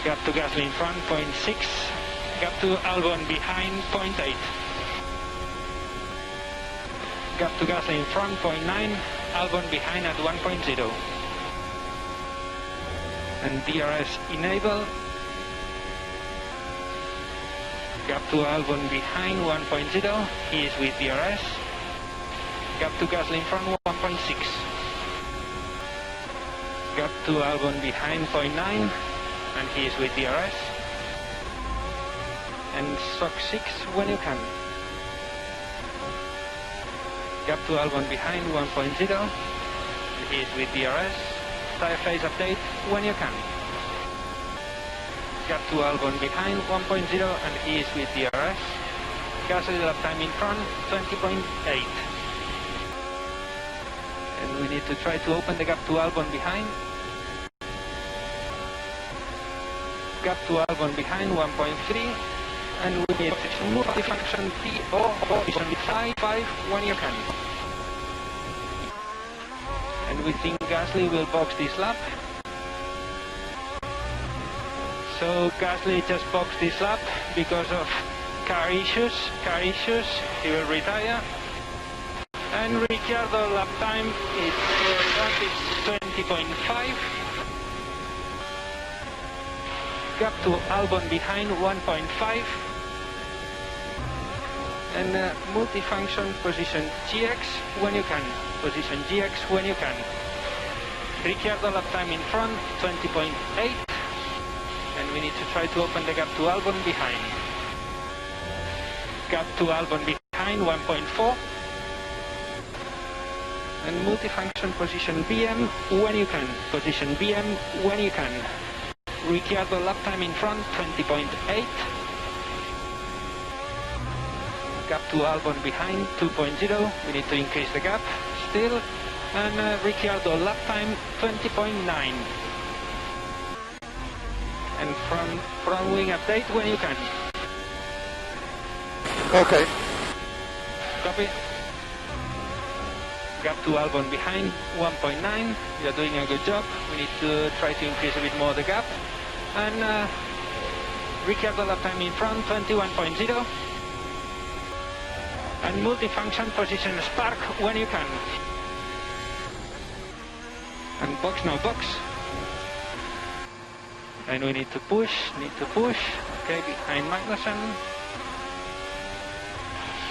Gap to Gasly in front, 0.6. Gap to Albon behind, 0.8. Gap to Gasly in front, 0.9. Albon behind at 1.0. And DRS enable. Gap to Albon behind, 1.0. He is with DRS. Gap to Gasly in front, 1.6. Gap to Albon behind, 0.9. And he is with DRS. And SOC 6 when you can. Gap to Albon behind, 1.0. He is with DRS. Tire phase update when you can. Gap to Albon behind, 1.0, and he is with DRS. Gasly lap time in front, 20.8. And we need to try to open the gap to Albon behind. Gap to Albon behind, 1.3. And we need to move the function PO position 5 when you can. And we think Gasly will box this lap. So Gasly just boxed this lap because of car issues. He will retire. And Ricciardo lap time is 20.5. Gap to Albon behind, 1.5. And multifunction position GX when you can. Position GX when you can. Ricciardo lap time in front, 20.8. And we need to try to open the gap to Albon behind. Gap to Albon behind, 1.4. And multifunction position BM when you can. Position BM when you can. Ricciardo lap time in front, 20.8. Gap to Albon behind, 2.0. We need to increase the gap still. And Ricciardo lap time, 20.9. And front wing update when you can. Okay. Copy. Gap to Albon behind, 1.9. You're doing a good job. We need to try to increase a bit more the gap. And Ricciardo lap time in front, 21.0. And multifunction position Spark when you can. And box now, box. And we need to push. Okay, behind Magnussen.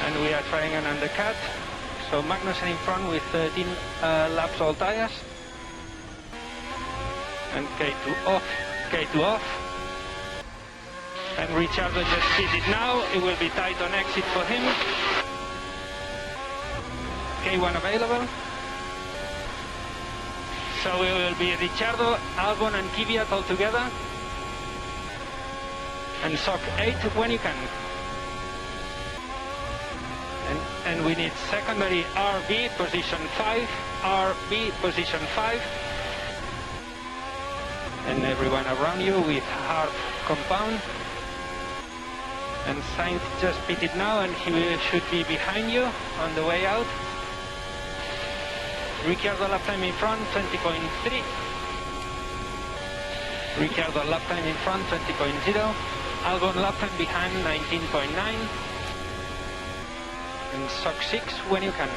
And we are trying an undercut. So Magnussen in front with 13 laps all tires. And K2 off, K2 off. And Ricciardo just pitted now. It will be tight on exit for him. K1 available. So it will be Ricciardo, Albon and Kvyat all together. And SOC 8 when you can. And we need secondary RB position 5, RB position 5. And everyone around you with hard compound. And Sainz just pitted now and he should be behind you on the way out. Ricciardo lap time in front, 20.3. Ricciardo lap time in front, 20.0. Albon lap time behind, 19.9. And SOC 6 when you can.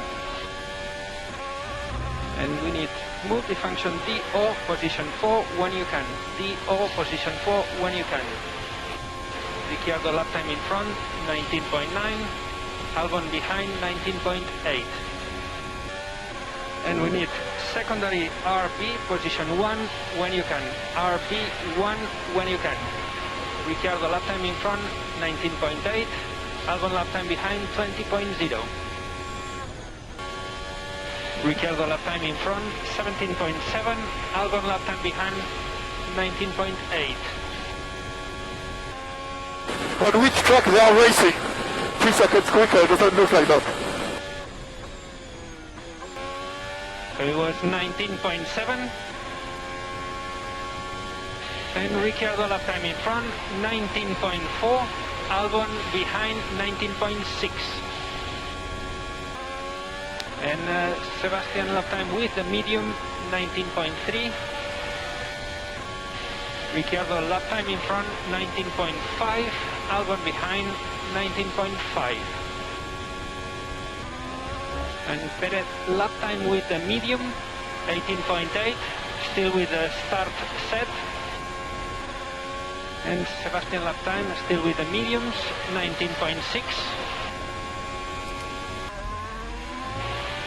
And we need multifunction DO position 4 when you can. DO position 4 when you can. Ricciardo lap time in front, 19.9. Albon behind, 19.8. And we need secondary RB position 1 when you can. RB 1 when you can. Ricciardo lap time in front, 19.8. Albon lap time behind, 20.0. Ricciardo lap time in front, 17.7. Albon lap time behind, 19.8. On which track they are racing? 3 seconds quicker, it doesn't look like that. So it was 19.7. And Ricciardo lap time in front, 19.4. Albon behind, 19.6. And Sebastian lap time with the medium, 19.3. Ricciardo lap time in front 19.5, Albon behind 19.5. And Perez lap time with the medium 18.8, still with the start set. And Sebastian lap time still with the mediums 19.6.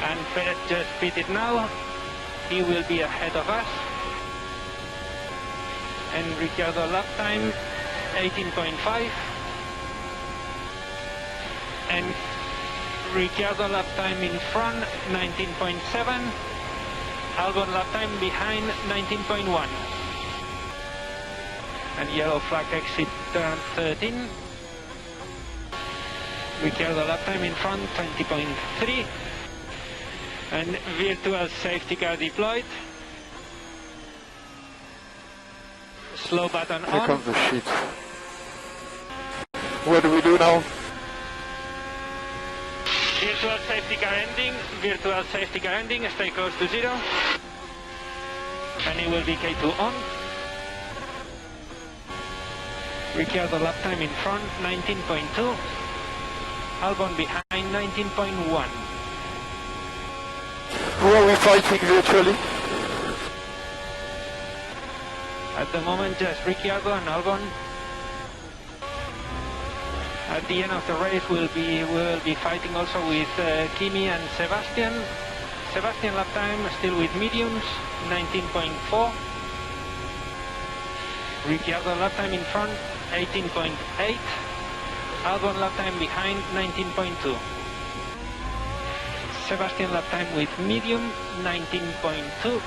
And Perez just pitted now, he will be ahead of us. And Ricciardo lap time 18.5. And Ricciardo lap time in front 19.7. Albon lap time behind 19.1. And yellow flag exit turn 13. Ricciardo lap time in front 20.3. And virtual safety car deployed. Slow button on. Here comes the sheet. What do we do now? Virtual safety car ending. Virtual safety car ending. Stay close to 0. And it will be K2 on. Ricciardo lap time in front 19.2. Albon behind 19.1. Who are we fighting virtually? At the moment, just Ricciardo and Albon. At the end of the race, we'll be fighting also with Kimi and Sebastian. Sebastian lap time still with mediums, 19.4. Ricciardo lap time in front, 18.8. Albon lap time behind, 19.2. Sebastian lap time with medium, 19.2.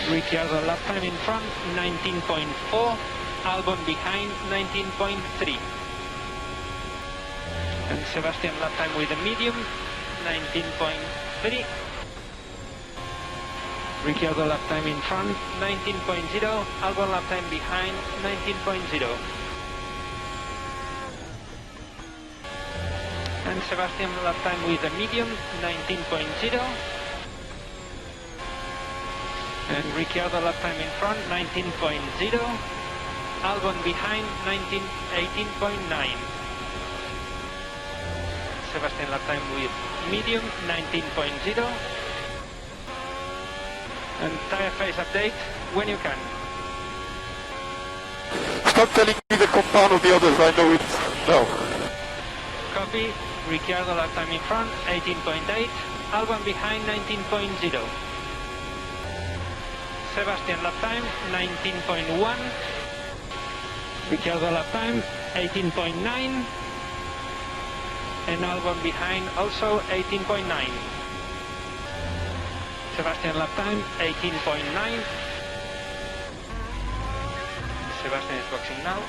Ricciardo lap time in front, 19.4. Albon behind, 19.3. And Sebastian lap time with a medium, 19.3. Ricciardo lap time in front, 19.0. Albon lap time behind, 19.0. And Sebastian lap time with a medium, 19.0. And Ricciardo lap time in front, 19.0. Albon behind, 18.9. Sebastian lap time with medium, 19.0. And tire phase update when you can. Stop telling me the compound of the others, I know it now. Copy. Ricciardo lap time in front, 18.8. Albon behind, 19.0. Sebastian lap time, 19.1. Ricciardo lap time, 18.9. And Albon behind, also 18.9. Sebastian lap time, 18.9. Sebastian is boxing now.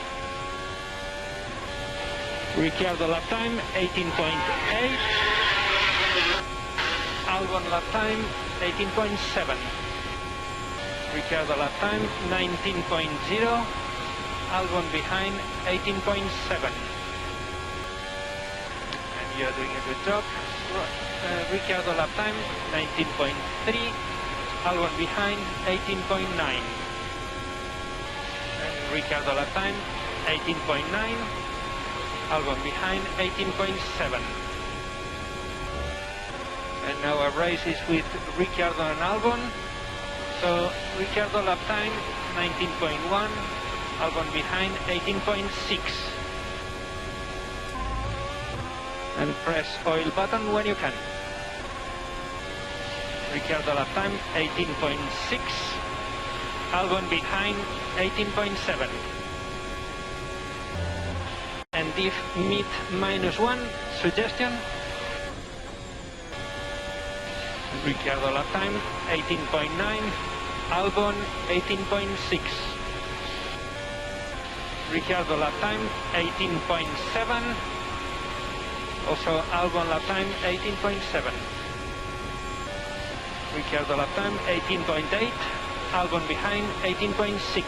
Ricciardo lap time, 18.8. Albon lap time, 18.7. Ricciardo lap time, 19.0. Albon behind, 18.7. And you're doing a good job. Ricciardo lap time, 19.3. Albon behind, 18.9. And Ricciardo lap time, 18.9. Albon behind, 18.7. And now our race is with Ricciardo and Albon. So Ricciardo lap time, 19.1. Albon behind, 18.6. And press oil button when you can. Ricciardo lap time, 18.6. Albon behind, 18.7. And diff mid -1 suggestion. Ricciardo lap time, 18.9. Albon, 18.6. Ricciardo lap time, 18.7. Also Albon lap time, 18.7. Ricciardo lap time, 18.8. Albon behind, 18.6.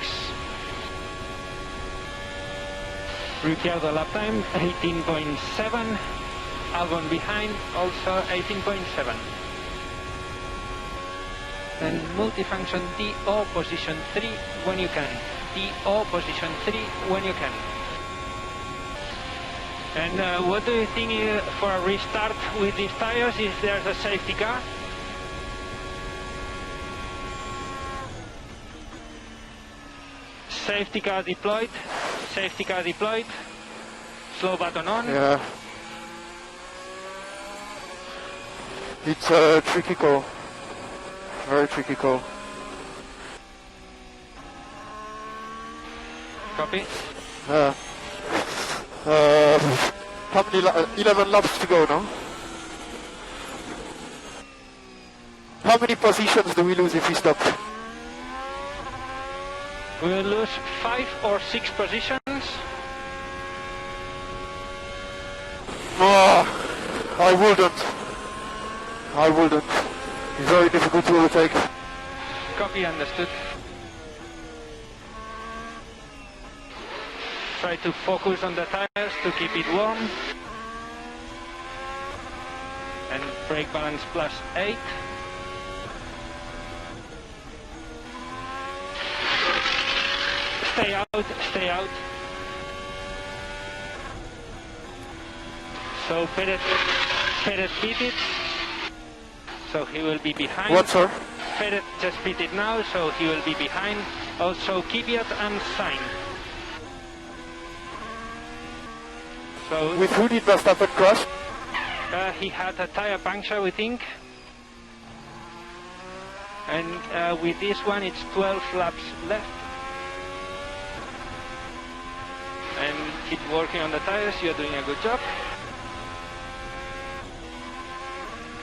Ricciardo lap time, 18.7. Albon behind, also 18.7. and multifunction DO position 3 when you can. DO position 3 when you can. And what do you think for a restart with these tires? Is there's a safety car? Safety car deployed. Safety car deployed. Slow button on. Yeah. It's a tricky call. Very tricky call. Copy. How many 11 laps to go now? How many positions do we lose if we stop? We'll lose 5 or 6 positions. I wouldn't. It's very difficult to overtake. Copy, understood. Try to focus on the tires to keep it warm. And brake balance +8. Stay out, stay out. So Perez beat it. So he will be behind. What, sir? Perez just beat it now, so he will be behind. Also Kvyat and Sainz. So with who did Verstappen crash? He had a tire puncture, we think. And with this one, it's 12 laps left. And keep working on the tires, you're doing a good job.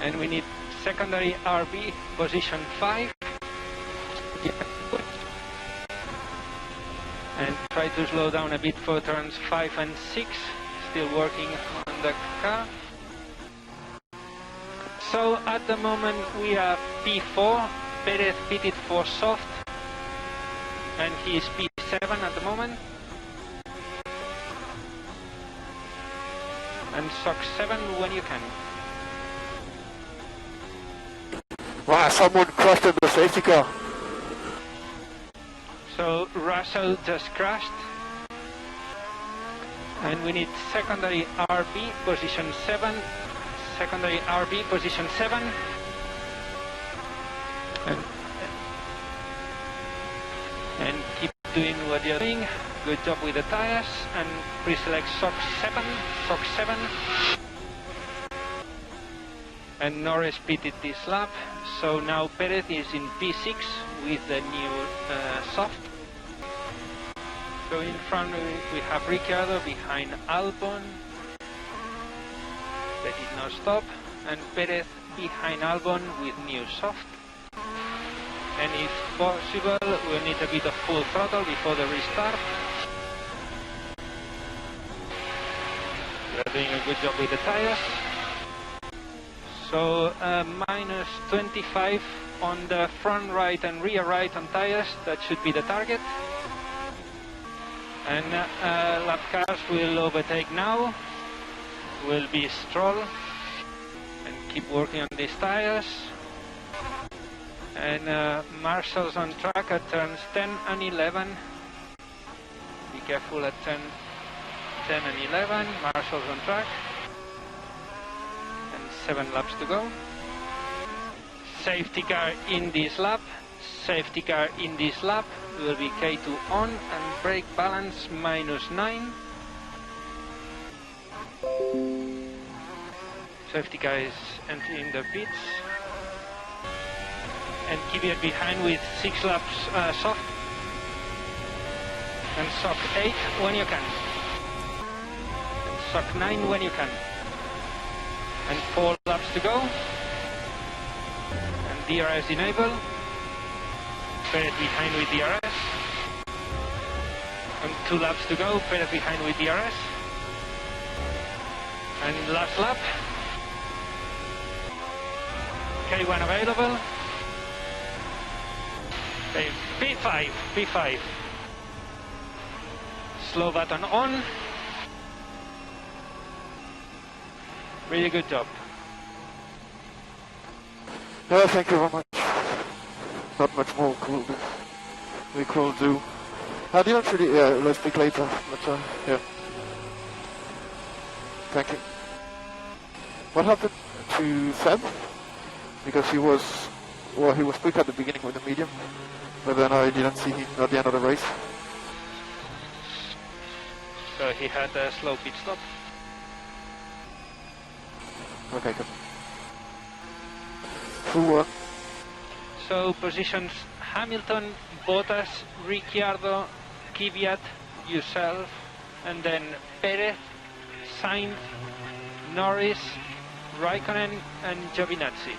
And we need secondary RB, position 5. And try to slow down a bit for turns 5 and 6. Still working on the car. So at the moment we are P4, Perez pitted for soft, and he is P7 at the moment. And SOC 7 when you can. Wow, someone crashed in the safety car. So Russell just crashed. And we need secondary RB, position 7. Secondary RB, position 7. And keep doing what you're doing. Good job with the tires. And pre-select SOC 7. SOC 7. And Norris pitted this lap. So now Perez is in P6 with the new soft. So in front we have Ricciardo, behind Albon. They did not stop. And Perez behind Albon with new soft. And if possible, we'll need a bit of full throttle before the restart. We're doing a good job with the tires. So minus 25 on the front right and rear right on tires. That should be the target. And lap cars will overtake now. Will be Stroll. And keep working on these tires. And Marshall's on track at turns 10 and 11. Be careful at turn 10 and 11. Marshall's on track. And 7 laps to go. Safety car in this lap. Safety car in this lap. Will be K2 on and brake balance -9. Safety car is entering the pits. And Kvyat behind with 6 laps soft. And SOC 8 when you can. And SOC 9 when you can. And 4 laps to go. And DRS enable. Perez behind with DRS. And 2 laps to go. Perez behind with DRS. And last lap. K1 available. Okay, P5, P5. Slow button on. Really good job. No, thank you very much. not much more we could do. I didn't really, yeah, let's speak later, but yeah. Thank you. What happened to Seb? Because he was quick at the beginning with the medium, but then I didn't see him at the end of the race. So he had a slow pit stop. Okay, good. Who won? So positions Hamilton, Bottas, Ricciardo, Kvyat, yourself, and then Perez, Sainz, Norris, Raikkonen and Giovinazzi.